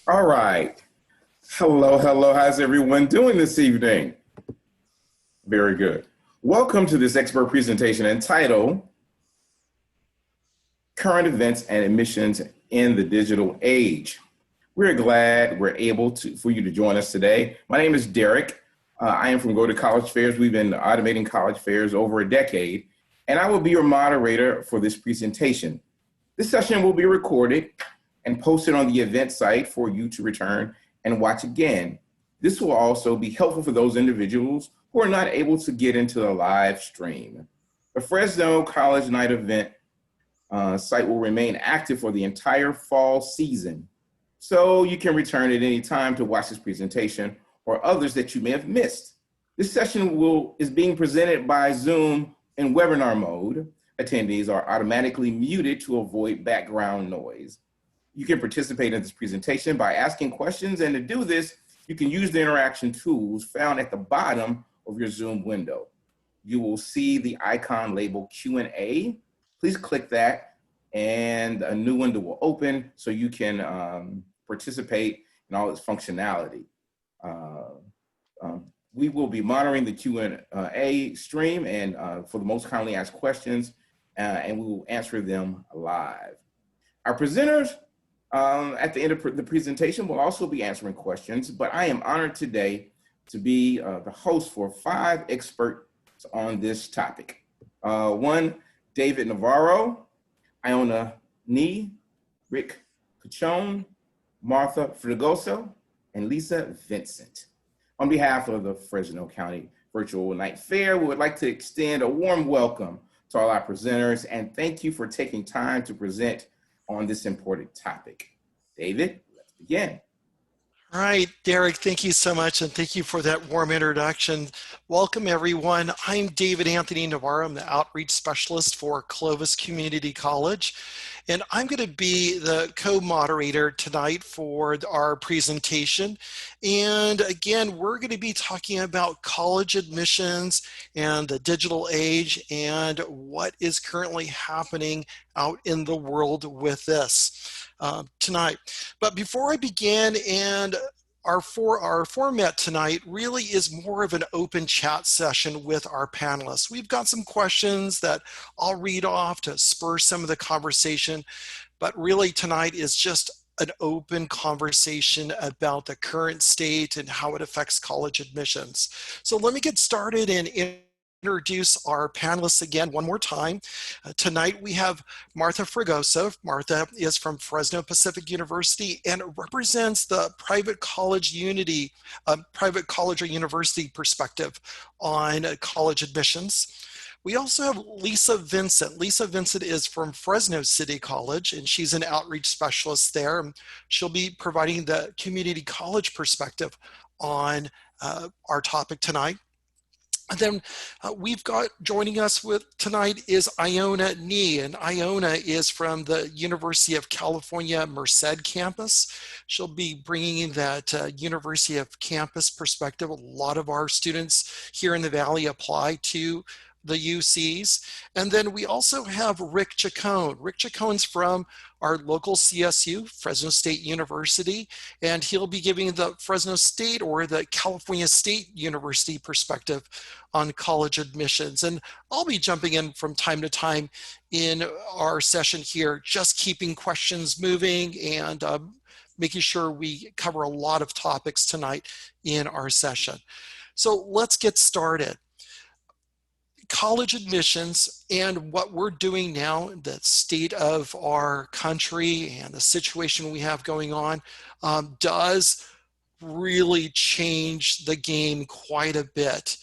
All right. Hello, hello. How's everyone doing this evening? Very good. Welcome to this expert presentation entitled Current Events and Admissions in the Digital Age. We're glad we're able for you to join us today. My name is Derek. I am from GoToCollege Fairs. We've been automating college fairs over a decade, and I will be your moderator for this presentation. This session will be recorded and posted on the event site for you to return and watch again. This will also be helpful for those individuals who are not able to get into the live stream. The Fresno College Night event site will remain active for the entire fall season, so you can return at any time to watch this presentation or others that you may have missed. This session is being presented by Zoom in webinar mode. Attendees are automatically muted to avoid background noise. You can participate in this presentation by asking questions, and to do this, you can use the interaction tools found at the bottom of your Zoom window. You will see the icon labeled Q&A. Please click that, and a new window will open so you can participate in all its functionality. We will be monitoring the Q&A stream and for the most commonly asked questions, and we will answer them live. Our presenters at the end of the presentation will also be answering questions, but I am honored today to be the host for 5 experts on this topic. One, David Navarro, Iona Nee, Rick Cachone, Martha Fregoso, and Lisa Vincent. On behalf of the Fresno County Virtual Night Fair, we would like to extend a warm welcome to all our presenters and thank you for taking time to present on this important topic. David, let's begin. All right, Derek, thank you so much, and thank you for that warm introduction. Welcome, everyone. I'm David Anthony Navarro. I'm the Outreach Specialist for Clovis Community College, and I'm going to be the co-moderator tonight for our presentation. And again, we're going to be talking about college admissions and the digital age and what is currently happening out in the world with this tonight. But before I begin, and our format tonight really is more of an open chat session with our panelists. We've got some questions that I'll read off to spur some of the conversation, but really tonight is just an open conversation about the current state and how it affects college admissions. So let me get started and introduce our panelists again one more time. Tonight we have Martha Fregoso. Martha is from Fresno Pacific University and represents the private college or university perspective on college admissions. We also have Lisa Vincent. Lisa Vincent is from Fresno City College, and she's an outreach specialist there. She'll be providing the community college perspective on our topic tonight. And then we've got joining us tonight is Iona Nee, and Iona is from the University of California Merced campus. She'll be bringing in that University of campus perspective. A lot of our students here in the Valley apply to the UCs. And then we also have Rick Cachone. Rick Chacone's from our local CSU, Fresno State University, and he'll be giving the Fresno State or the California State University perspective on college admissions. And I'll be jumping in from time to time in our session here, just keeping questions moving and making sure we cover a lot of topics tonight in our session. So let's get started. College admissions and what we're doing now, the state of our country and the situation we have going on does really change the game quite a bit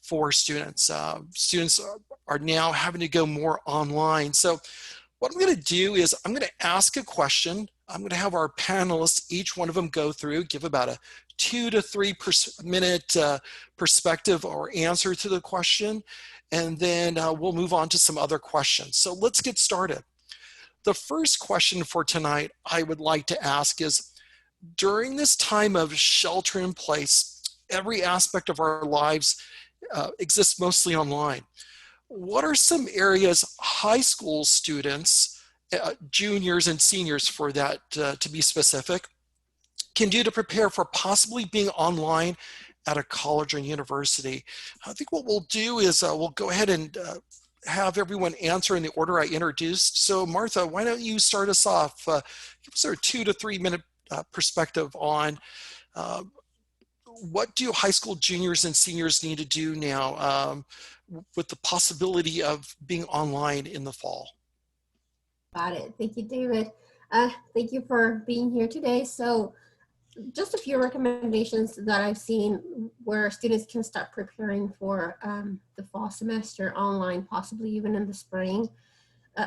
for students. Students are now having to go more online. So what I'm going to do is I'm going to ask a question. I'm going to have our panelists, each one of them go through, give about a 2 to 3 minute perspective or answer to the question. And then we'll move on to some other questions. So let's get started. The first question for tonight I would like to ask is, during this time of shelter in place, every aspect of our lives exists mostly online. What are some areas high school students, juniors and seniors for that to be specific, can do to prepare for possibly being online at a college or university. I think what we'll do is we'll go ahead and have everyone answer in the order I introduced. So Martha, why don't you start us off? Give us our 2 to 3 minute perspective on uh, what do high school juniors and seniors need to do now with the possibility of being online in the fall? Got it. Thank you, David. Thank you for being here today. So just a few recommendations that I've seen where students can start preparing for the fall semester online, possibly even in the spring.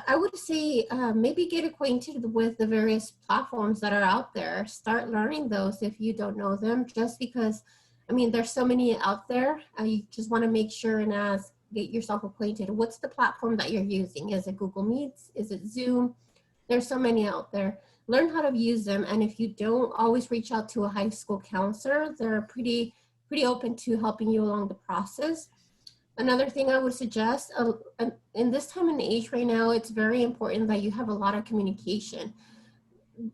I would say maybe get acquainted with the various platforms that are out there. Start learning those if you don't know them, just because, I mean, there's so many out there. You just want to make sure and get yourself acquainted. What's the platform that you're using? Is it Google Meets? Is it Zoom? There's so many out there. Learn how to use them. And if you don't, always reach out to a high school counselor. They're pretty open to helping you along the process. Another thing I would suggest, in this time and age right now, it's very important that you have a lot of communication.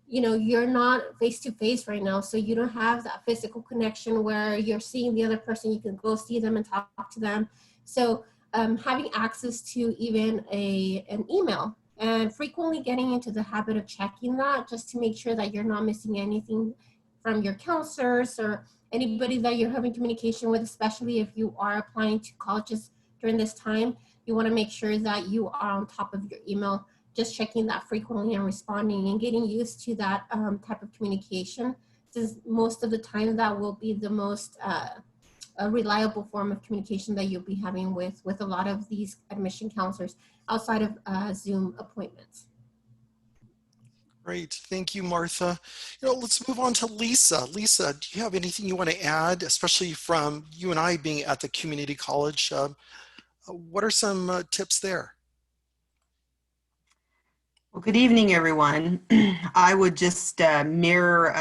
You know, you're not face to face right now, so you don't have that physical connection where you're seeing the other person, you can go see them and talk to them. So having access to even an email and frequently getting into the habit of checking that just to make sure that you're not missing anything from your counselors or anybody that you're having communication with, especially if you are applying to colleges during this time. You want to make sure that you are on top of your email, just checking that frequently and responding and getting used to that type of communication, since most of the time that will be the most a reliable form of communication that you'll be having with a lot of these admission counselors outside of Zoom appointments. Great, thank you, Martha. Let's move on to Lisa. Lisa, do you have anything you want to add, especially from you and I being at the community college? What are some tips there? Well, good evening, everyone. I would just mirror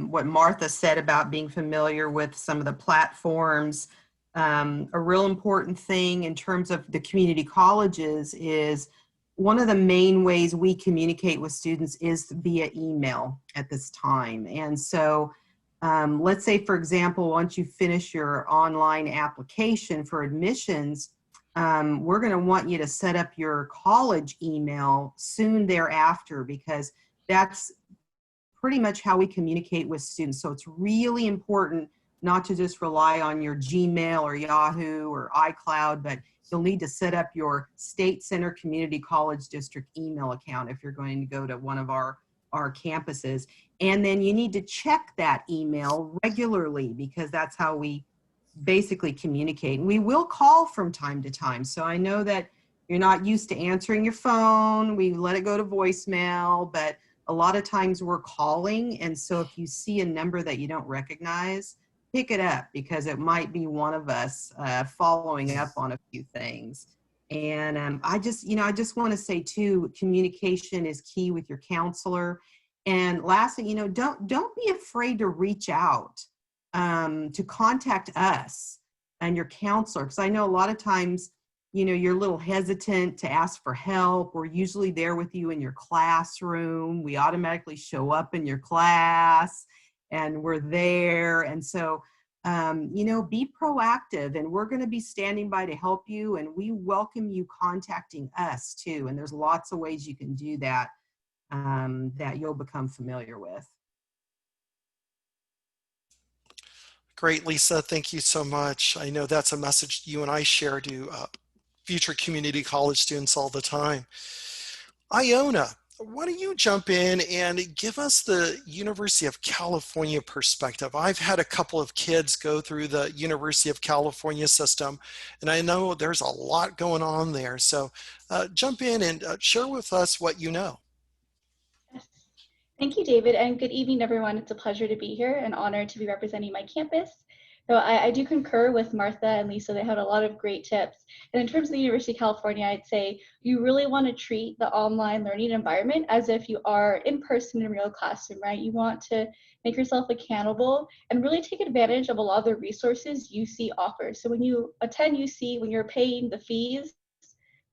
what Martha said about being familiar with some of the platforms. A real important thing in terms of the community colleges is one of the main ways we communicate with students is via email at this time. And so let's say, for example, once you finish your online application for admissions, we're going to want you to set up your college email soon thereafter, because that's pretty much how we communicate with students. So it's really important not to just rely on your Gmail or Yahoo or iCloud, but you'll need to set up your State Center Community College District email account if you're going to go to one of our campuses. And then you need to check that email regularly, because that's how we basically communicate. And we will call from time to time. So I know that you're not used to answering your phone. We let it go to voicemail, but a lot of times we're calling. And so if you see a number that you don't recognize, pick it up, because it might be one of us following up on a few things. And I just want to say too, communication is key with your counselor. And lastly, don't be afraid to reach out, to contact us and your counselor. Because I know a lot of times, you're a little hesitant to ask for help. We're usually there with you in your classroom. We automatically show up in your class and we're there. And so, be proactive, and we're going to be standing by to help you. And we welcome you contacting us too. And there's lots of ways you can do that, that you'll become familiar with. Great, Lisa. Thank you so much. I know that's a message you and I share to future community college students all the time. Iona, why don't you jump in and give us the University of California perspective? I've had a couple of kids go through the University of California system, and I know there's a lot going on there. So jump in and share with us what you know. Thank you, David, and good evening, everyone. It's a pleasure to be here, an honor to be representing my campus. So I do concur with Martha and Lisa. They had a lot of great tips. And in terms of the University of California, I'd say you really want to treat the online learning environment as if you are in person in a real classroom, right? You want to make yourself accountable and really take advantage of a lot of the resources UC offers. So when you attend UC, when you're paying the fees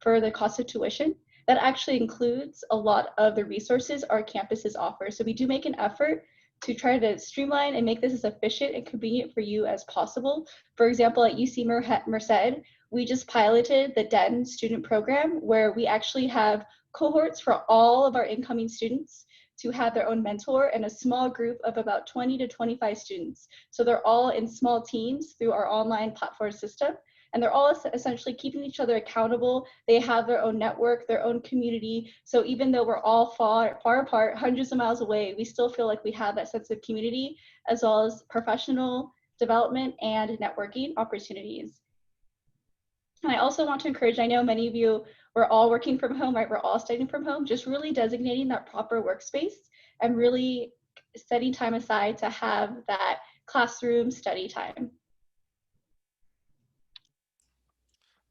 for the cost of tuition, that actually includes a lot of the resources our campuses offer. So we do make an effort to try to streamline and make this as efficient and convenient for you as possible. For example, at UC Merced, we just piloted the DEN student program where we actually have cohorts for all of our incoming students to have their own mentor and a small group of about 20 to 25 students. So they're all in small teams through our online platform system. And they're all essentially keeping each other accountable. They have their own network, their own community. So even though we're all far apart, hundreds of miles away, we still feel like we have that sense of community, as well as professional development and networking opportunities. And I also want to encourage, I know many of you, we're all working from home, right? We're all studying from home, just really designating that proper workspace and really setting time aside to have that classroom study time.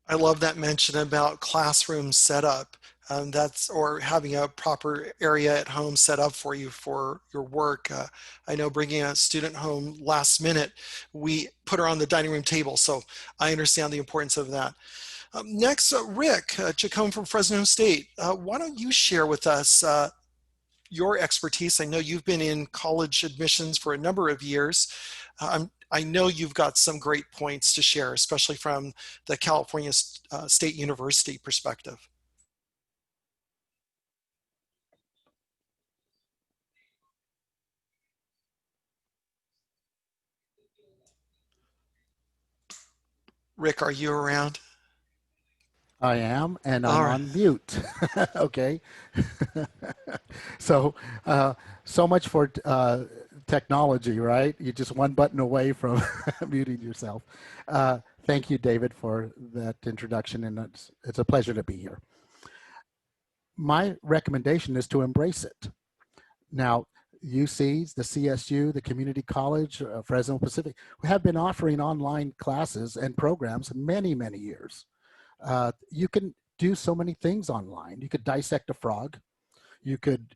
I love that mention about classroom setup. Or having a proper area at home set up for you for your work. I know bringing a student home last minute, we put her on the dining room table. So I understand the importance of that. Next, Rick Chacon from Fresno State. Why don't you share with us your expertise? I know you've been in college admissions for a number of years. I know you've got some great points to share, especially from the California State University perspective. Rick, are you around? I am, and I'm All right. on mute. Okay. So, so much for technology, right? You're just one button away from muting yourself. Thank you, David, for that introduction, and it's a pleasure to be here. My recommendation is to embrace it. Now, UCs, the CSU, the community college, Fresno Pacific, we have been offering online classes and programs many, many years. You can do so many things online. You could dissect a frog. You could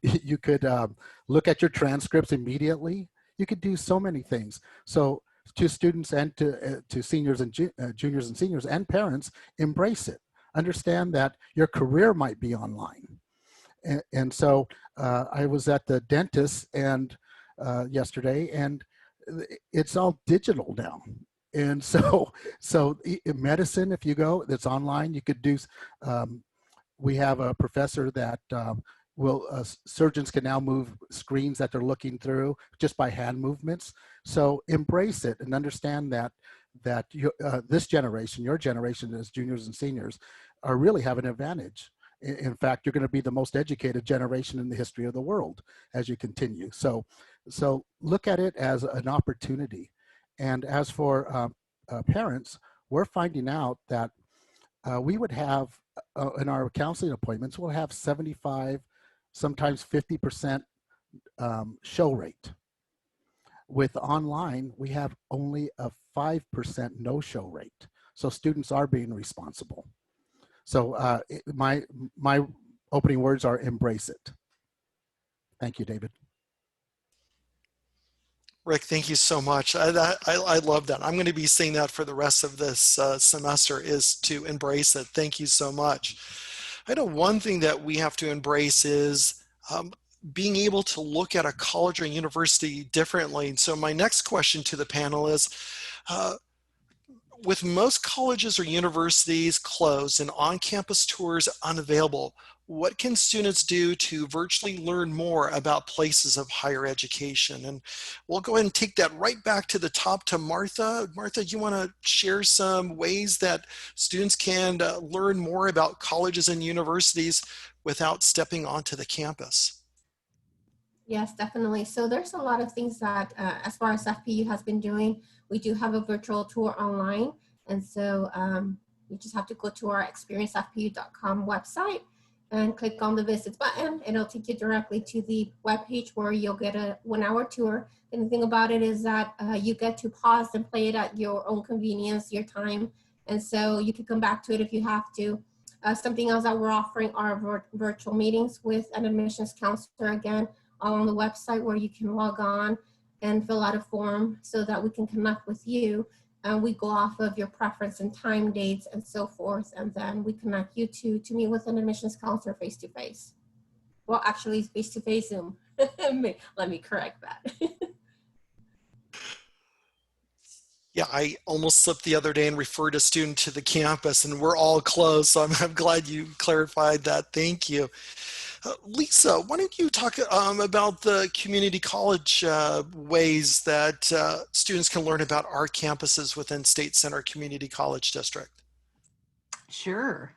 look at your transcripts immediately. You could do so many things. So to students and to seniors and juniors and seniors and parents, embrace it. Understand that your career might be online. And so I was at the dentist and yesterday, and it's all digital now. And so in medicine, if you go, that's online. You could do. We have a professor that surgeons can now move screens that they're looking through just by hand movements. So embrace it and understand that this generation, your generation as juniors and seniors, are really have an advantage. In fact, you're going to be the most educated generation in the history of the world as you continue. So look at it as an opportunity. And as for parents, we're finding out that we would have, in our counseling appointments, we'll have 75, sometimes 50% show rate. With online, we have only a 5% no-show rate. So students are being responsible. So my opening words are embrace it. Thank you, David. Rick, thank you so much. I love that. I'm going to be saying that for the rest of this semester, is to embrace it. Thank you so much. I know one thing that we have to embrace is being able to look at a college or university differently. And so my next question to the panel is, with most colleges or universities closed and on-campus tours unavailable, what can students do to virtually learn more about places of higher education? And we'll go ahead and take that right back to the top to Martha. Martha, you want to share some ways that students can learn more about colleges and universities without stepping onto the campus? Yes, definitely. So there's a lot of things that, as far as FPU has been doing, we do have a virtual tour online. And so you just have to go to our experiencefpu.com website and click on the visits button, and it'll take you directly to the webpage where you'll get a 1-hour tour. And the thing about it is that you get to pause and play it at your own convenience, your time. And so you can come back to it if you have to. Something else that we're offering are virtual meetings with an admissions counselor, again, all on the website, where you can log on and fill out a form so that we can connect with you. And we go off of your preference and time, dates, and so forth. And then we connect you to meet with an admissions counselor face-to-face. Well, actually, face-to-face Zoom. Let me correct that. Yeah, I almost slipped the other day and referred a student to the campus, and we're all closed. So I'm glad you clarified that. Thank you. Lisa, why don't you talk about the community college ways that students can learn about our campuses within State Center Community College District? Sure.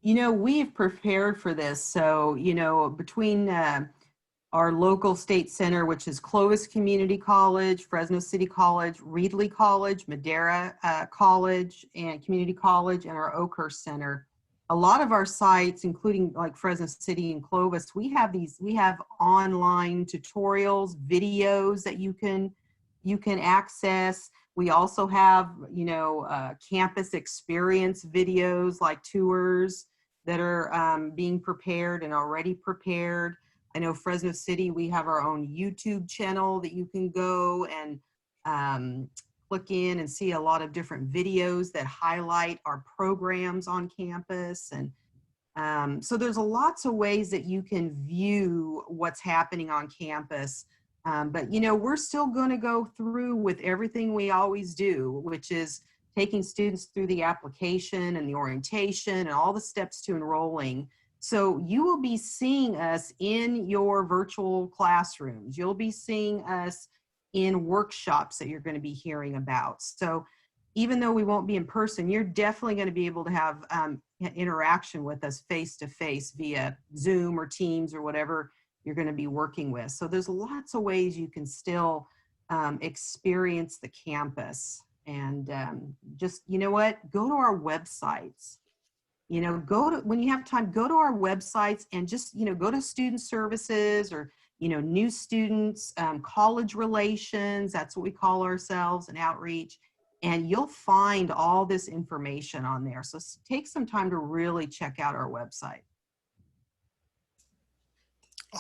We've prepared for this. So, between our local state center, which is Clovis Community College, Fresno City College, Reedley College, Madera College, and Community College, and our Oakhurst Center. A lot of our sites, including like Fresno City and Clovis, we have online tutorials, videos that you can access. We also have, campus experience videos like tours that are being prepared and already prepared. I know Fresno City, we have our own YouTube channel that you can go and click in and see a lot of different videos that highlight our programs on campus. And so there's lots of ways that you can view what's happening on campus. But we're still going to go through with everything we always do, which is taking students through the application and the orientation and all the steps to enrolling. So you will be seeing us in your virtual classrooms. You'll be seeing us in workshops that you're going to be hearing about. So even though we won't be in person, you're definitely going to be able to have interaction with us face-to-face via Zoom or Teams or whatever you're going to be working with. So there's lots of ways you can still experience the campus. And just, go to our websites. When you have time, go to our websites and just, go to student services or, new students, college relations, that's what we call ourselves, and outreach. And you'll find all this information on there. So take some time to really check out our website.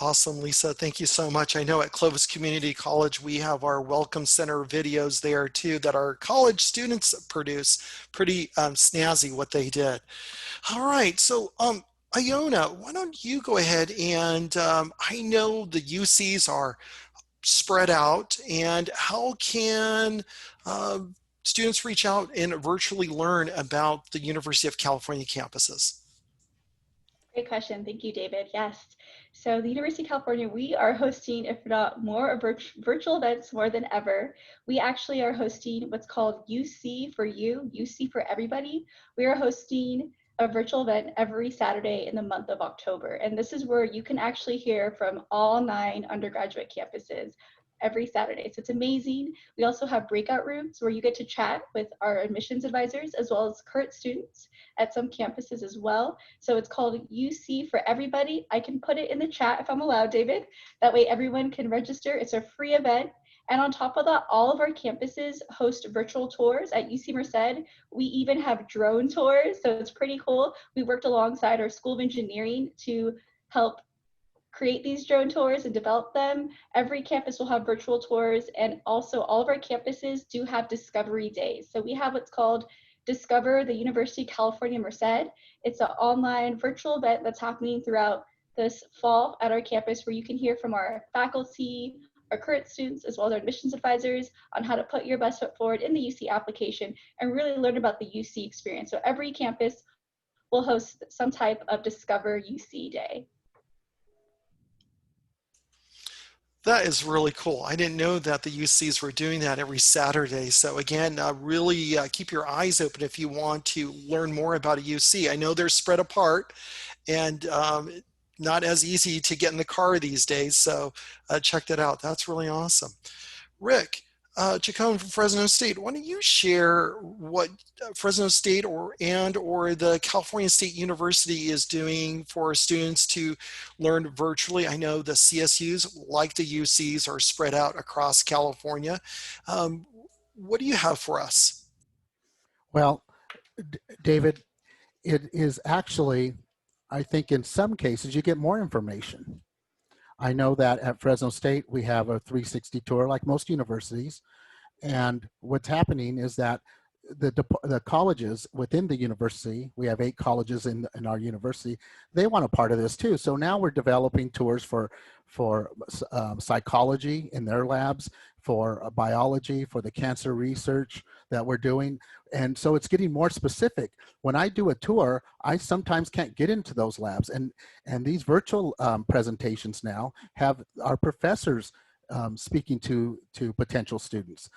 Awesome, Lisa. Thank you so much. I know at Clovis Community College, we have our Welcome Center videos there too that our college students produce. Pretty snazzy what they did. All right, so Iona, why don't you go ahead and I know the UCs are spread out, and how can students reach out and virtually learn about the University of California campuses? Great question. Thank you, David. Yes. So the University of California, we are hosting, if not more, virtual events more than ever. We actually are hosting what's called UC for You, UC for Everybody. We are hosting a virtual event every Saturday in the month of October. And this is where you can actually hear from all 9 undergraduate campuses every Saturday. So it's amazing. We also have breakout rooms where you get to chat with our admissions advisors as well as current students at some campuses as well. So it's called UC for Everybody. I can put it in the chat if I'm allowed, David. That way everyone can register. It's a free event. And on top of that, all of our campuses host virtual tours. At UC Merced, we even have drone tours. So it's pretty cool. We worked alongside our School of Engineering to help create these drone tours and develop them. Every campus will have virtual tours, and also all of our campuses do have discovery days. So we have what's called Discover the University of California Merced. It's an online virtual event that's happening throughout this fall at our campus, where you can hear from our faculty, our current students, as well as our admissions advisors on how to put your best foot forward in the UC application and really learn about the UC experience. So every campus will host some type of Discover UC Day. That is really cool. I didn't know that the UCs were doing that every Saturday. So again, really keep your eyes open if you want to learn more about a UC. I know they're spread apart and not as easy to get in the car these days. So check that out. That's really awesome. Rick Chacon from Fresno State, why don't you share what Fresno State or the California State University is doing for students to learn virtually? I know the CSUs, like the UCs, are spread out across California. What do you have for us? Well, David, it is actually, I think in some cases you get more information. I know that at Fresno State, we have a 360 tour like most universities. And what's happening is that the colleges within the university, we have 8 colleges in our university, they want a part of this too. So now we're developing tours for psychology in their labs, for biology, for the cancer research that we're doing. And so it's getting more specific. When I do a tour, I sometimes can't get into those labs. And these virtual presentations now have our professors speaking to potential students.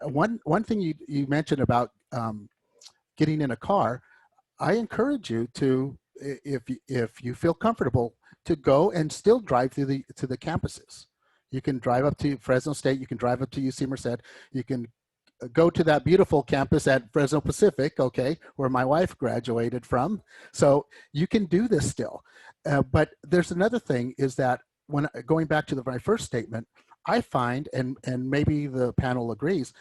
One thing you mentioned about getting in a car, I encourage you to, if you feel comfortable, to go and still drive to the campuses. You can drive up to Fresno State. You can drive up to UC Merced. You can go to that beautiful campus at Fresno Pacific, okay, where my wife graduated from. So you can do this still. But there's another thing is that when going back to my first statement, I find, and maybe the panel agrees,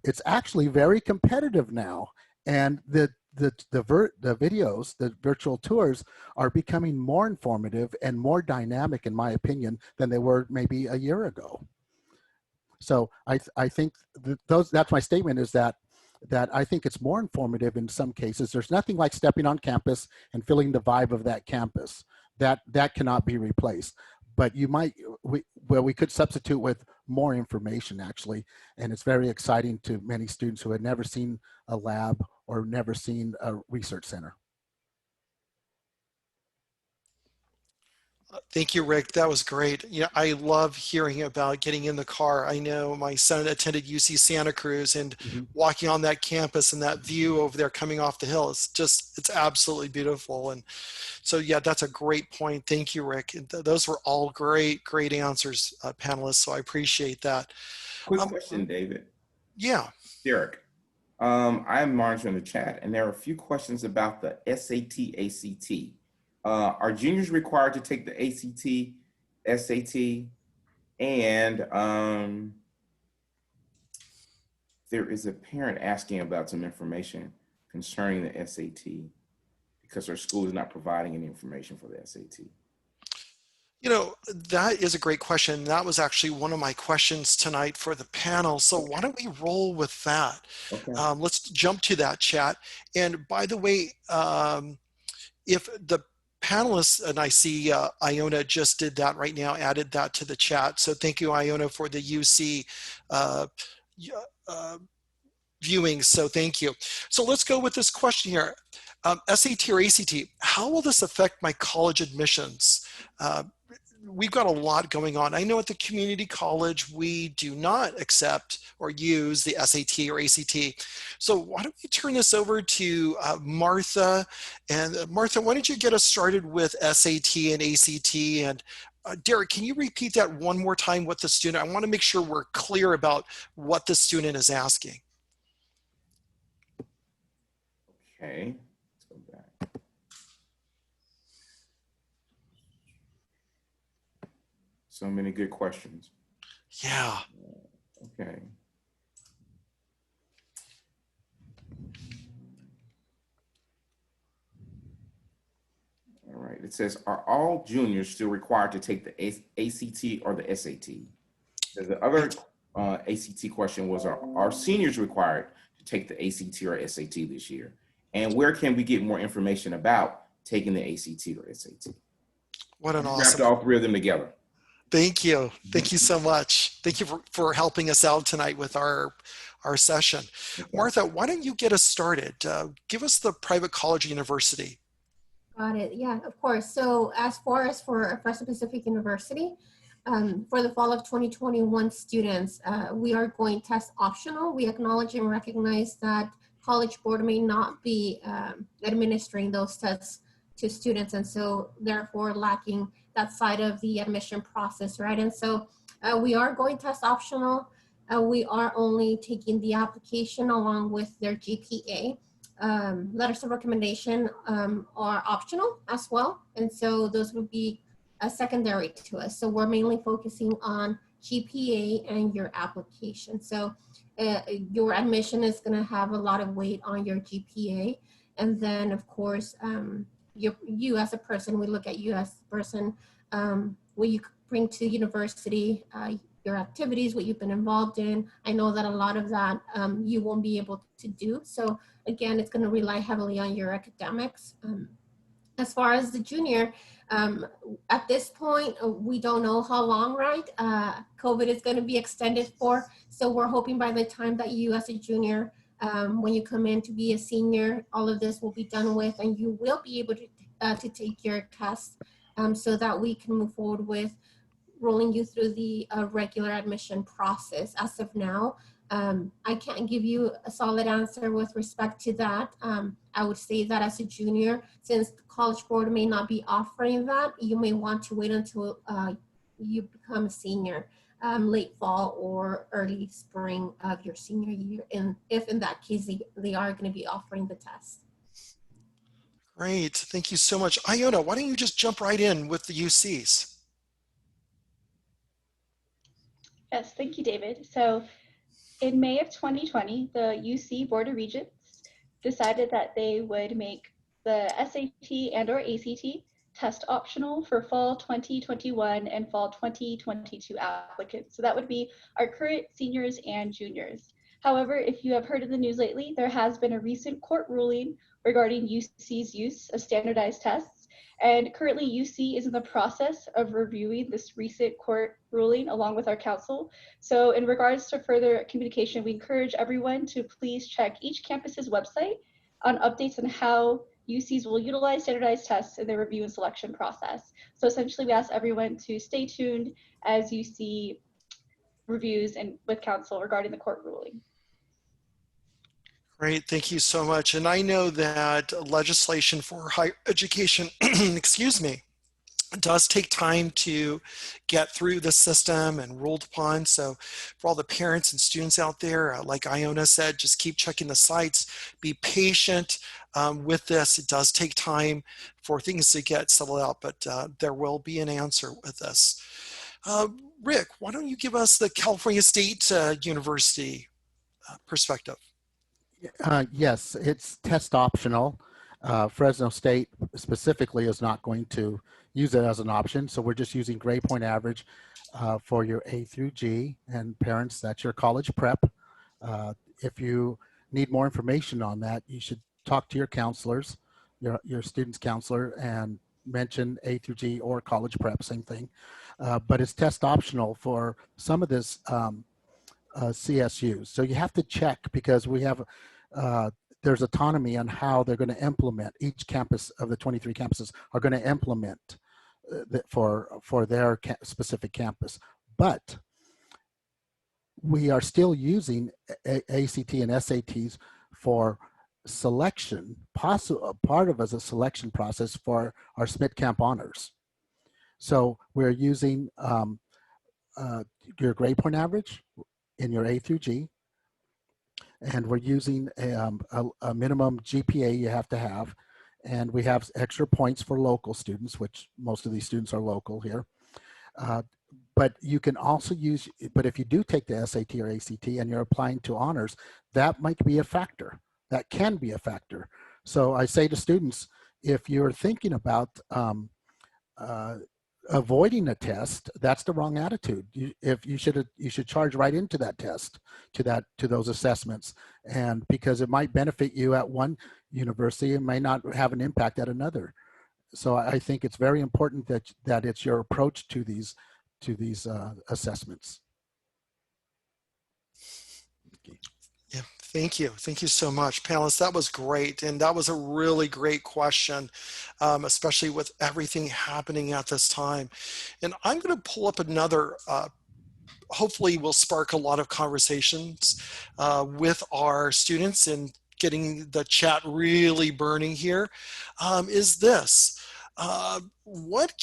it's actually very competitive now. And the videos, the virtual tours are becoming more informative and more dynamic, in my opinion, than they were maybe a year ago. So I think that's my statement, is that I think it's more informative in some cases. There's nothing like stepping on campus and feeling the vibe of that campus. That cannot be replaced. But we could substitute with more information, actually. And it's very exciting to many students who had never seen a lab or never seen a research center. Thank you, Rick. That was great. I love hearing about getting in the car. I know my son attended UC Santa Cruz, and walking on that campus and that view over there coming off the hill, it's absolutely beautiful. And so, yeah, that's a great point. Thank you, Rick. Those were all great answers, panelists. So I appreciate that. Quick question, David. Yeah. Derek, I'm monitoring the chat, and there are a few questions about the SAT, ACT. Are juniors required to take the ACT, SAT? And there is a parent asking about some information concerning the SAT because her school is not providing any information for the SAT. That is a great question. That was actually one of my questions tonight for the panel. So why don't we roll with that? Okay. Let's jump to that chat. And by the way, if the panelists, and I see Iona just did that right now, added that to the chat. So thank you, Iona, for the UC viewing. So thank you. So let's go with this question here. SAT or ACT, how will this affect my college admissions? We've got a lot going on. I know at the community college, we do not accept or use the SAT or ACT. So why don't we turn this over to Martha? And Martha, why don't you get us started with SAT and ACT? And Derek, can you repeat that one more time with the student? I want to make sure we're clear about what the student is asking. Okay. Let's go back. So many good questions. Yeah. Okay. All right. It says, are all juniors still required to take the ACT or the SAT? The other ACT question was, are seniors required to take the ACT or SAT this year? And where can we get more information about taking the ACT or SAT? What an awesome. Wrapped all three of them together. Thank you. Thank you so much. Thank you for helping us out tonight with our session. Okay. Martha, why don't you get us started? Give us the private college university. Got it. Yeah, of course. So as far as for Fresno Pacific University, for the fall of 2021 students, we are going test optional. We acknowledge and recognize that College Board may not be administering those tests to students, and so therefore lacking that side of the admission process, right? And so we are going test optional. We are only taking the application along with their GPA. Letters of recommendation are optional as well, and so those would be secondary to us. So we're mainly focusing on GPA and your application. So your admission is going to have a lot of weight on your GPA, and then of course you as a person, we look at you as a person, what you bring to university, your activities, what you've been involved in. I know that a lot of that you won't be able to do. So again, it's going to rely heavily on your academics. As far as the junior, at this point, we don't know how long, right? COVID is going to be extended for. So we're hoping by the time that you as a junior, when you come in to be a senior, all of this will be done with, and you will be able to take your test so that we can move forward with rolling you through the regular admission process. As of now, I can't give you a solid answer with respect to that. I would say that as a junior, since the College Board may not be offering that, you may want to wait until you become a senior, late fall or early spring of your senior year. And if in that case, they are going to be offering the test. Great, thank you so much. Iona, why don't you just jump right in with the UCs? Yes, thank you, David. So in May of 2020, the UC Board of Regents decided that they would make the SAT and/or ACT test optional for fall 2021 and fall 2022 applicants. So that would be our current seniors and juniors. However, if you have heard in the news lately, there has been a recent court ruling regarding UC's use of standardized tests. And currently UC is in the process of reviewing this recent court ruling along with our council. So in regards to further communication, we encourage everyone to please check each campus's website on updates on how UCs will utilize standardized tests in their review and selection process. So essentially we ask everyone to stay tuned as UC reviews and with council regarding the court ruling. Great, thank you so much. And I know that legislation for higher education, excuse me, does take time to get through the system and ruled upon. So for all the parents and students out there, like Iona said, just keep checking the sites, be patient with this. It does take time for things to get settled out, but there will be an answer with this. Rick, why don't you give us the California State University perspective? Yes, it's test optional. Fresno State specifically is not going to use it as an option. So we're just using grade point average for your A through G, and parents, that's your college prep. If you need more information on that, you should talk to your counselors, your student's counselor, and mention A through G or college prep, same thing. But it's test optional for some of this CSUs. So you have to check, because we have there's autonomy on how they're going to implement. Each campus of the 23 campuses are going to implement for their specific campus. But we are still using ACT and SATs for selection, part of as a selection process for our Smith Camp honors. So we're using your grade point average in your A through G, and we're using a minimum GPA you have to have, and we have extra points for local students, which most of these students are local here. But you can also use, but if you do take the SAT or ACT and you're applying to honors, that might be a factor. That can be a factor. So I say to students, if you're thinking about avoiding a test, that's the wrong attitude. You should charge right into that test, to those assessments, and because it might benefit you at one university, it may not have an impact at another. So I think it's very important that it's your approach to these assessments. Yeah, thank you. Thank you so much, panelists. That was great. And that was a really great question, especially with everything happening at this time. And I'm going to pull up another, hopefully will spark a lot of conversations with our students and getting the chat really burning here. Is this. What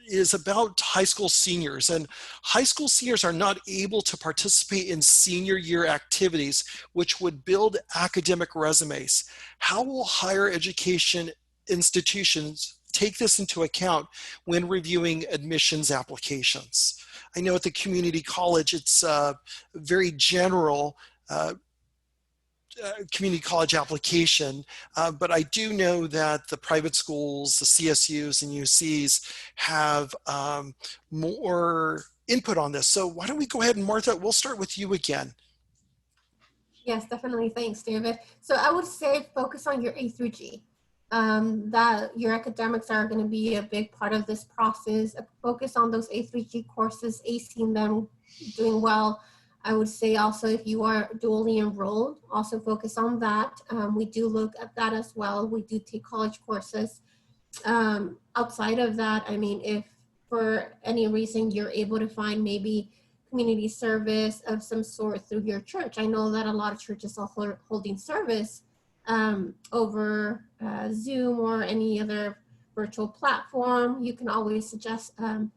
is about high school seniors, and high school seniors are not able to participate in senior year activities which would build academic resumes. How will higher education institutions take this into account when reviewing admissions applications? I know at the community college it's very general community college application, but I do know that the private schools, the CSUs and UCs have more input on this. So why don't we go ahead and Martha, we'll start with you again. Yes, definitely. Thanks, David. So I would say focus on your A through G. That your academics are going to be a big part of this process. Focus on those A through G courses, acing them, doing well. I would say also if you are dually enrolled, also focus on that. We do look at that as well. We do take college courses. Outside of that, I mean, if for any reason you're able to find maybe community service of some sort through your church. I know that a lot of churches are holding service over Zoom or any other virtual platform. You can always suggest and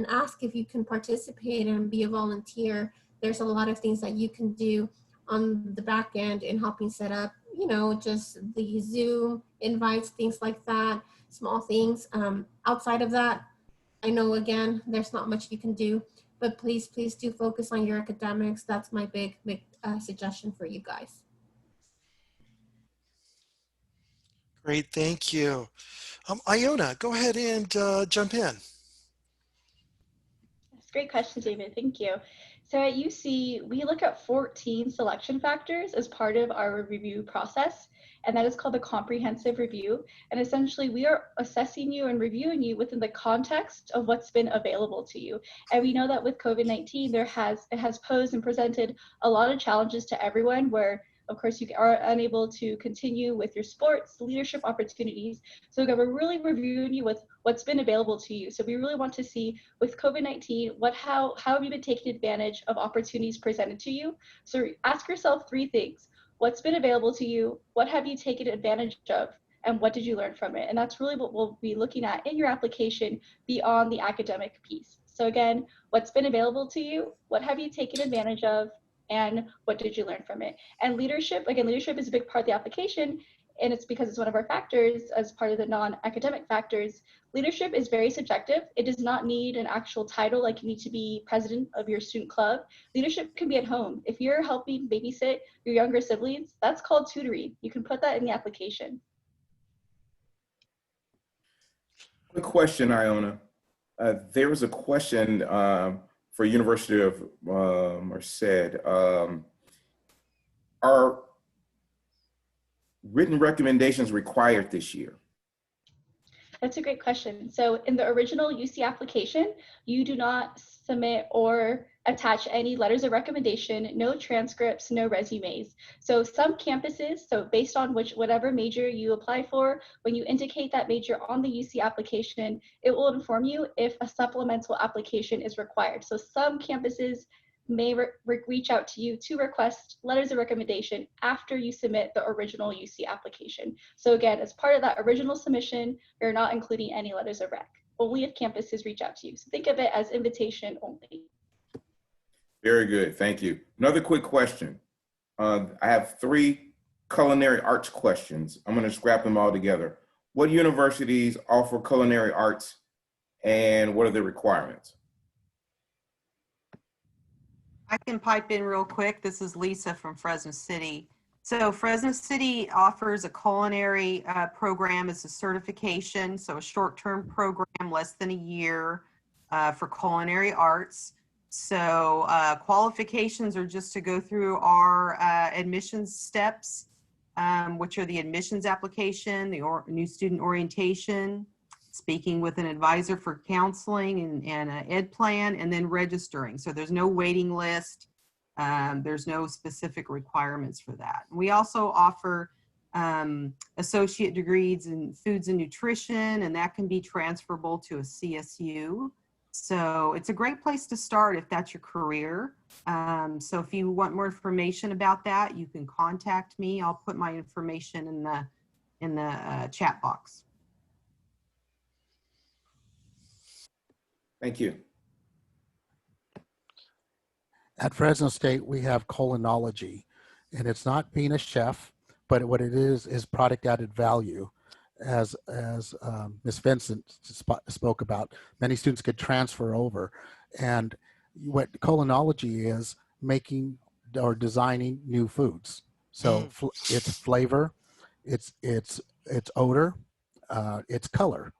ask if you can participate and be a volunteer. There's a lot of things that you can do on the back end in helping set up, you know, just the Zoom invites, things like that, small things. Outside of that, I know, again, there's not much you can do, but please do focus on your academics. That's my big suggestion for you guys. Great, thank you. Iona, go ahead and jump in. That's a great question, David. Thank you. So at UC, we look at 14 selection factors as part of our review process, and that is called a comprehensive review. And essentially, we are assessing you and reviewing you within the context of what's been available to you. And we know that with COVID-19, it has posed and presented a lot of challenges to everyone where, of course, you are unable to continue with your sports, leadership opportunities. So again, we're really reviewing you with what's been available to you. So we really want to see with COVID-19, how have you been taking advantage of opportunities presented to you? So ask yourself 3 things. What's been available to you? What have you taken advantage of? And what did you learn from it? And that's really what we'll be looking at in your application beyond the academic piece. So again, what's been available to you? What have you taken advantage of? And what did you learn from it? And leadership, again, leadership is a big part of the application, and it's because it's one of our factors as part of the non-academic factors. Leadership is very subjective. It does not need an actual title like you need to be president of your student club. Leadership can be at home. If you're helping babysit your younger siblings, that's called tutoring. You can put that in the application. Quick question, Iona. There was a question for University of Merced. Are written recommendations required this year? That's a great question. So in the original UC application, you do not submit or attach any letters of recommendation, no transcripts, no resumes. So some campuses, so based on whatever major you apply for, when you indicate that major on the UC application, it will inform you if a supplemental application is required. So some campuses may reach out to you to request letters of recommendation after you submit the original UC application. So again, as part of that original submission, you're not including any letters of rec, only if campuses reach out to you. So think of it as invitation only. Very good, thank you. Another quick question. I have 3 culinary arts questions. I'm gonna scrap them all together. What universities offer culinary arts and what are the requirements? I can pipe in real quick. This is Lisa from Fresno City. So Fresno City offers a culinary program as a certification, so a short-term program, less than a year for culinary arts. So qualifications are just to go through our admissions steps, which are the admissions application, the new student orientation, speaking with an advisor for counseling and an ed plan, and then registering. So there's no waiting list. There's no specific requirements for that. We also offer associate degrees in foods and nutrition, and that can be transferable to a CSU. So it's a great place to start if that's your career. So if you want more information about that, you can contact me. I'll put my information in the chat box. Thank you. At Fresno State, we have Colonology, and it's not being a chef, but what it is product added value. As Ms. Vincent spoke about, many students could transfer over. And what Colonology is making or designing new foods. So it's flavor, it's odor, it's color.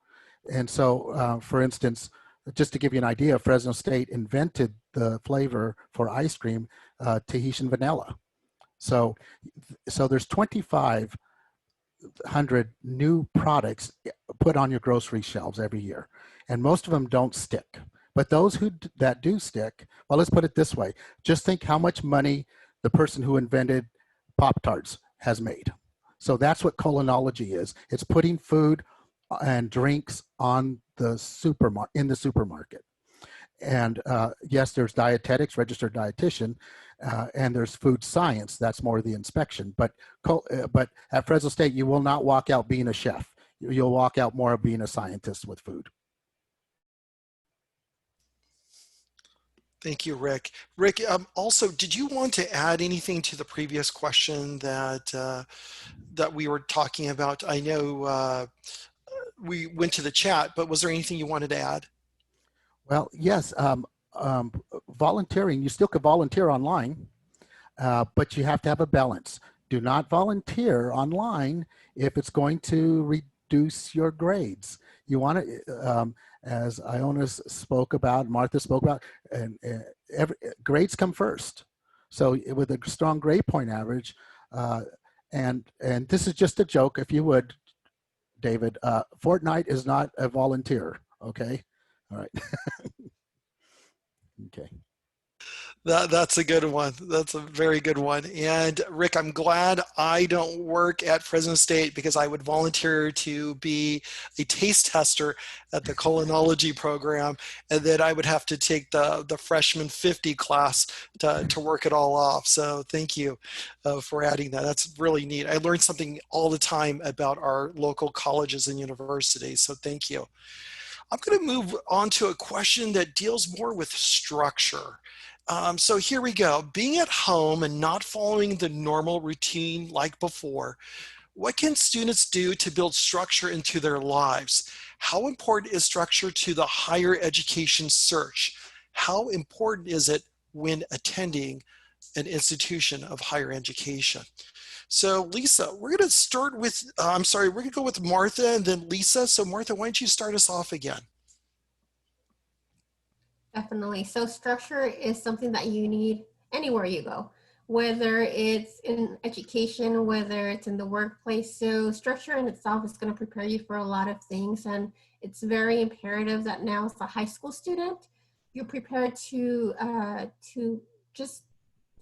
And so, for instance, just to give you an idea, Fresno State invented the flavor for ice cream, Tahitian vanilla. So there's 2,500 new products put on your grocery shelves every year, and most of them don't stick. But those that do stick, well, let's put it this way. Just think how much money the person who invented Pop-Tarts has made. So that's what Colonology is. It's putting food and drinks on the in the supermarket. And yes, there's dietetics, registered dietitian, and there's food science. That's more the inspection. But at Fresno State, you will not walk out being a chef. You'll walk out more being a scientist with food. Thank you, Rick. Rick, also, did you want to add anything to the previous question that we were talking about? I know we went to the chat, but was there anything you wanted to add? Well, yes, volunteering, you still could volunteer online, but you have to have a balance. Do not volunteer online if it's going to reduce your grades. You want to, as Iona spoke about, Martha spoke about, and grades come first. So with a strong grade point average, and this is just a joke, if you would, David, Fortnite is not a volunteer, okay? All right. Okay. That's a good one. That's a very good one. And Rick, I'm glad I don't work at Fresno State, because I would volunteer to be a taste tester at the Colonology program, and then I would have to take the freshman 50 class to work it all off. So thank you for adding that. That's really neat. I learn something all the time about our local colleges and universities. So thank you. I'm going to move on to a question that deals more with structure. So here we go. Being at home and not following the normal routine like before, what can students do to build structure into their lives? How important is structure to the higher education search? How important is it when attending an institution of higher education? So Lisa, we're going to start with, we're going to go with Martha and then Lisa. So Martha, why don't you start us off again? Definitely. So structure is something that you need anywhere you go, whether it's in education, whether it's in the workplace. So structure in itself is going to prepare you for a lot of things. And it's very imperative that now as a high school student, you're prepared to just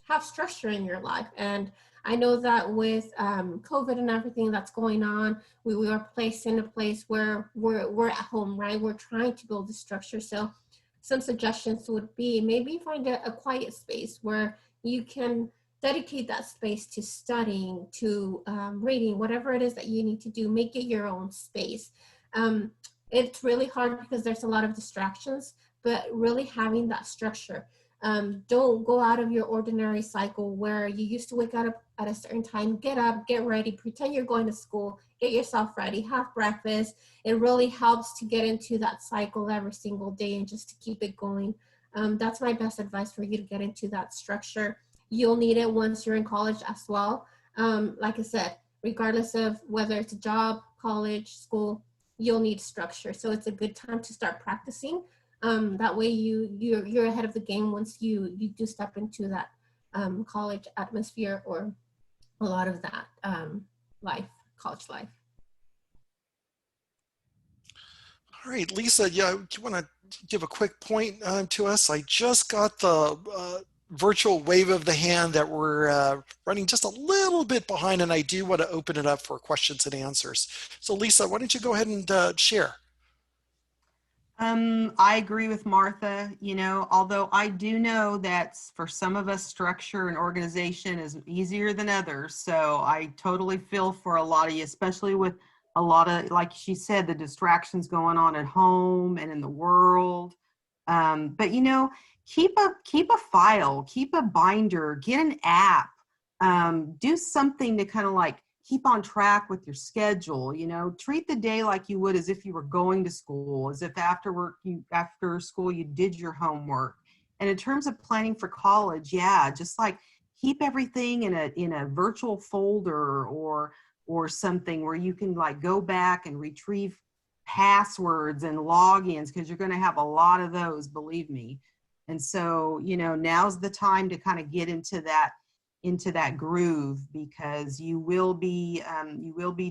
have structure in your life. And I know that with COVID and everything that's going on, we are placed in a place where we're at home, right? We're trying to build the structure. So some suggestions would be maybe find a quiet space where you can dedicate that space to studying, to reading, whatever it is that you need to do, make it your own space. It's really hard because there's a lot of distractions, but really having that structure. Don't go out of your ordinary cycle where you used to wake up at a certain time, get up, get ready, pretend you're going to school, get yourself ready, have breakfast. It really helps to get into that cycle every single day and just to keep it going. That's my best advice for you to get into that structure. You'll need it once you're in college as well. Like I said, regardless of whether it's a job, college, school, you'll need structure. So it's a good time to start practicing. That way you're ahead of the game once you do step into that college atmosphere or a lot of that college life. All right, Lisa, do you want to give a quick point to us? I just got the virtual wave of the hand that we're running just a little bit behind, and I do want to open it up for questions and answers. So Lisa, why don't you go ahead and share? I agree with Martha, although I do know that for some of us, structure and organization is easier than others. So I totally feel for a lot of you, especially with a lot of, like she said, the distractions going on at home and in the world. But keep a file, keep a binder, get an app, do something to kind of like keep on track with your schedule. Treat the day like you would as if you were going to school, as if after school you did your homework. And in terms of planning for college, just like keep everything in a virtual folder or something where you can like go back and retrieve passwords and logins, because you're going to have a lot of those, believe me. And so, you know, now's the time to kind of get into that groove, because you will be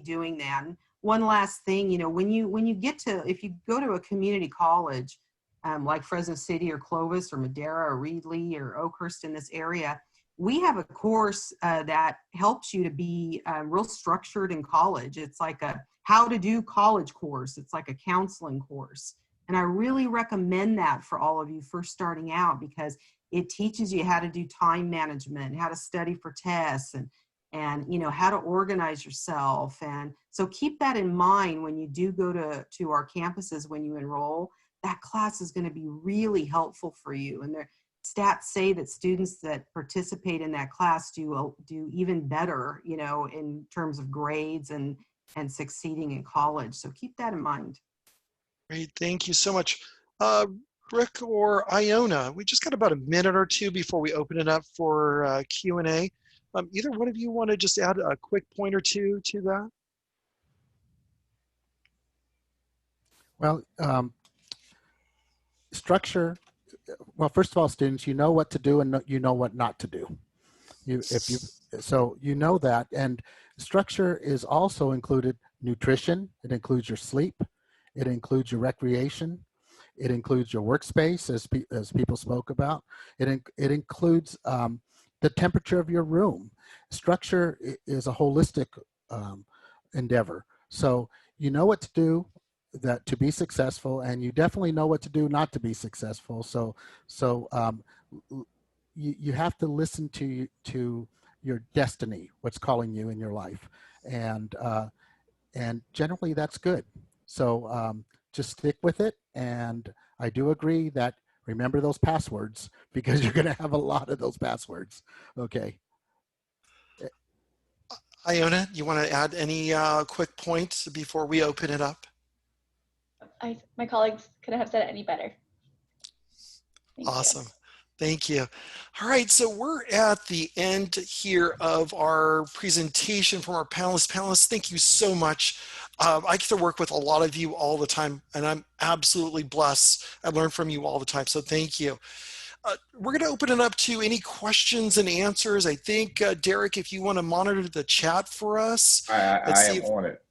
doing that. And one last thing, you know, when you get to, if you go to a community college, like Fresno City or Clovis or Madera or Reedley or Oakhurst in this area, we have a course that helps you to be real structured in college. It's like a how to do college course. It's like a counseling course. And I really recommend that for all of you first starting out, because it teaches you how to do time management, how to study for tests, and you know, how to organize yourself. And so keep that in mind when you do go to our campuses. When you enroll, that class is going to be really helpful for you. And their stats say that students that participate in that class do even better, you know, in terms of grades and succeeding in college. So keep that in mind. Great, thank you so much. Rick or Iona, we just got about a minute or two before we open it up for Q&A. Either one of you want to just add a quick point or two to that? Well, structure. Well, first of all, students, you know what to do and you know what not to do. So you know that. And structure is also included nutrition. It includes your sleep. It includes your recreation. It includes your workspace, as people spoke about. It includes the temperature of your room. Structure is a holistic endeavor. So you know what to do to be successful, and you definitely know what to do not to be successful. So you have to listen to your destiny, what's calling you in your life, and generally that's good. So just stick with it. And I do agree that remember those passwords, because you're going to have a lot of those passwords. Okay. Iona, you want to add any quick points before we open it up? My colleagues couldn't have said it any better. Thank Awesome. you. Thank you. All right, so we're at the end here of our presentation from our panelists. Panelists, thank you so much. I get to work with a lot of you all the time, and I'm absolutely blessed. I learn from you all the time, so thank you. We're going to open it up to any questions and answers. I think, Derek, if you want to monitor the chat for us. I am on it.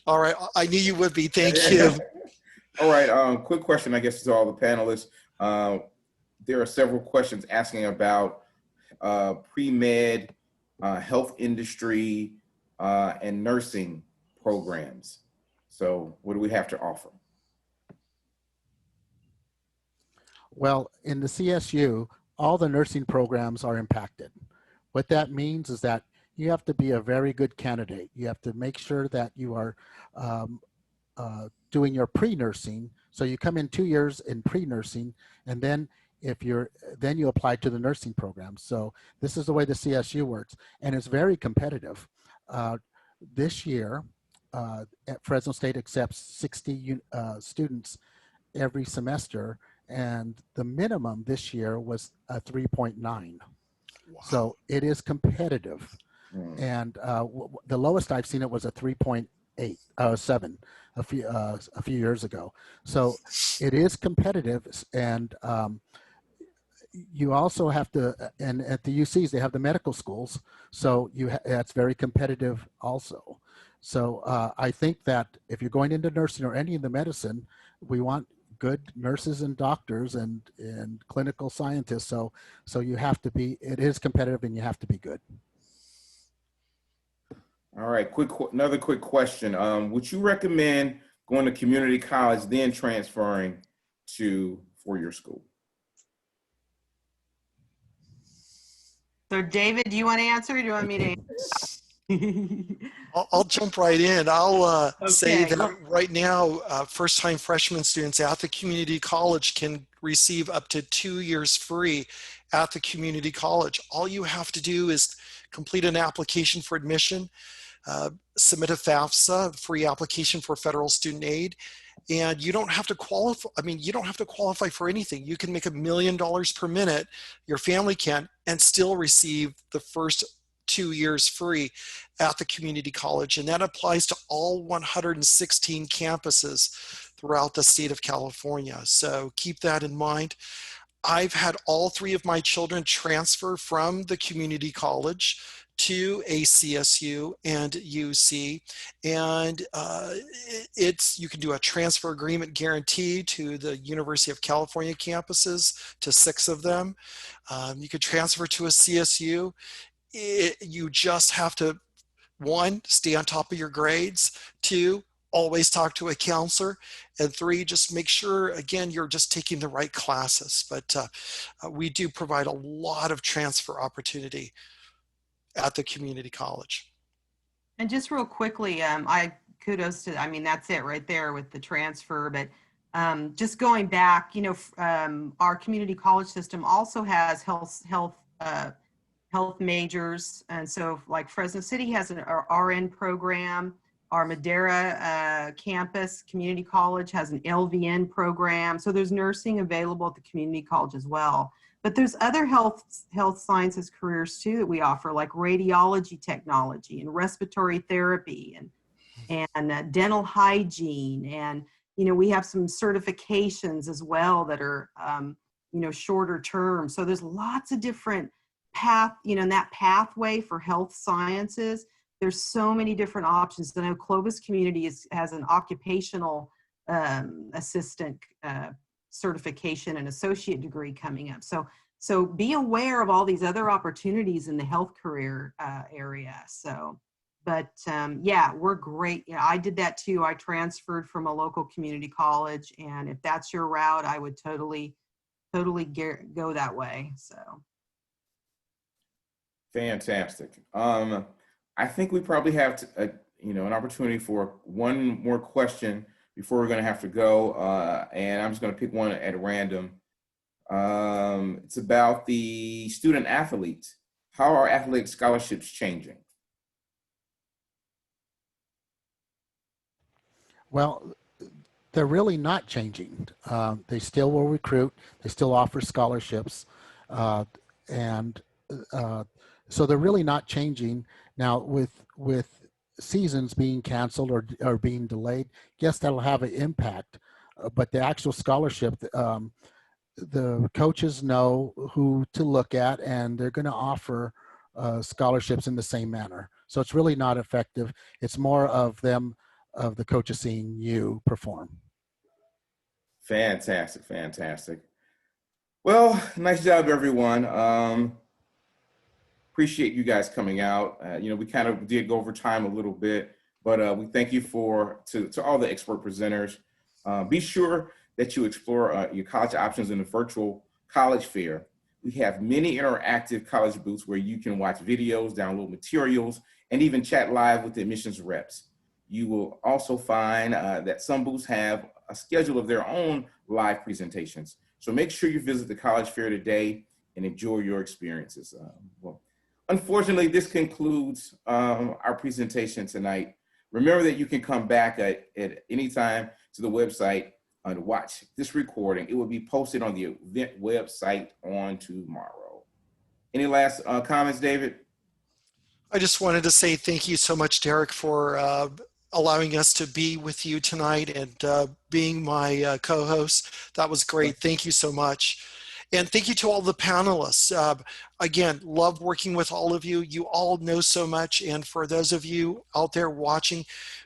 All right, I knew you would be. Thank you. All right, quick question, I guess, to all the panelists. There are several questions asking about pre-med, health industry, and nursing programs. So what do we have to offer? Well, in the CSU, all the nursing programs are impacted. What that means is that you have to be a very good candidate. You have to make sure that you are doing your pre-nursing. So you come in 2 years in pre-nursing, and then then you apply to the nursing program. So this is the way the CSU works, and it's very competitive. This year, Fresno State accepts 60 students every semester, and the minimum this year was a 3.9. Wow. So it is competitive. And the lowest I've seen it was a 3.7 a few years ago. So it is competitive, and you also have to, and at the UCs, they have the medical schools. So that's very competitive also. So I think that if you're going into nursing or any of the medicine, we want good nurses and doctors and clinical scientists. So you have to be, it is competitive, and you have to be good. All right, another quick question. Would you recommend going to community college, then transferring to four-year school? So David, do you want to answer, or do you want me to answer? I'll jump right in. I'll say Okay. that right now, first-time freshman students at the community college can receive up to 2 years free at the community college. All you have to do is complete an application for admission, submit a FAFSA, free application for federal student aid, and you don't have to qualify. I mean, you don't have to qualify for anything. You can make $1 million per minute, your family can, and still receive the first 2 years free at the community college, and that applies to all 116 campuses throughout the state of California. So keep that in mind. I've had all 3 of my children transfer from the community college to a CSU and UC, and you can do a transfer agreement guarantee to the University of California campuses, to 6 of them. You could transfer to a CSU. You just have to, 1, stay on top of your grades, 2, always talk to a counselor, and 3, just make sure, again, you're just taking the right classes. But we do provide a lot of transfer opportunity at the community college. And just real quickly, kudos to, I mean, that's it right there with the transfer, but just going back, our community college system also has health majors. And so like Fresno City has an RN program. Our Madera campus community college has an LVN program. So there's nursing available at the community college as well. But there's other health sciences careers too that we offer, like radiology technology and respiratory therapy and dental hygiene. And, we have some certifications as well that are, shorter term. So there's lots of different in that pathway for health sciences. There's so many different options. I know Clovis Community has an occupational assistant certification and associate degree coming up. So be aware of all these other opportunities in the health career area. So, but yeah, we're great. I did that too. I transferred from a local community college, and if that's your route, I would totally go that way. So. Fantastic. I think we probably have an opportunity for one more question before we're going to have to go, and I'm just going to pick one at random. It's about the student athletes. How are athletic scholarships changing? Well, they're really not changing. They still will recruit. They still offer scholarships, and so they're really not changing. Now, with seasons being canceled or being delayed, yes, that'll have an impact. But the actual scholarship, the coaches know who to look at, and they're going to offer scholarships in the same manner. So it's really not effective. It's more of the coaches seeing you perform. Fantastic, fantastic. Well, nice job, everyone. Appreciate you guys coming out. We kind of did go over time a little bit, but we thank you to all the expert presenters. Be sure that you explore your college options in the virtual college fair. We have many interactive college booths where you can watch videos, download materials, and even chat live with the admissions reps. You will also find that some booths have a schedule of their own live presentations. So make sure you visit the college fair today and enjoy your experiences. Unfortunately, this concludes our presentation tonight. Remember that you can come back at any time to the website and watch this recording. It will be posted on the event website on tomorrow. Any last comments, David? I just wanted to say thank you so much, Derek, for allowing us to be with you tonight and being my co-host. That was great. Thank you so much. And thank you to all the panelists. Again, love working with all of you. You all know so much. And for those of you out there watching,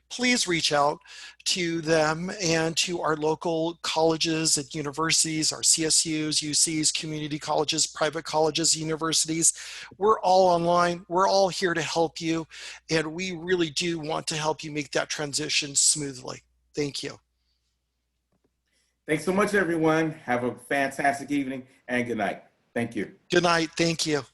please reach out to them and to our local colleges and universities, our CSUs, UCs, community colleges, private colleges, universities. We're all online. We're all here to help you. And we really do want to help you make that transition smoothly. Thank you. Thanks so much, everyone. Have a fantastic evening and good night. Thank you. Good night. Thank you.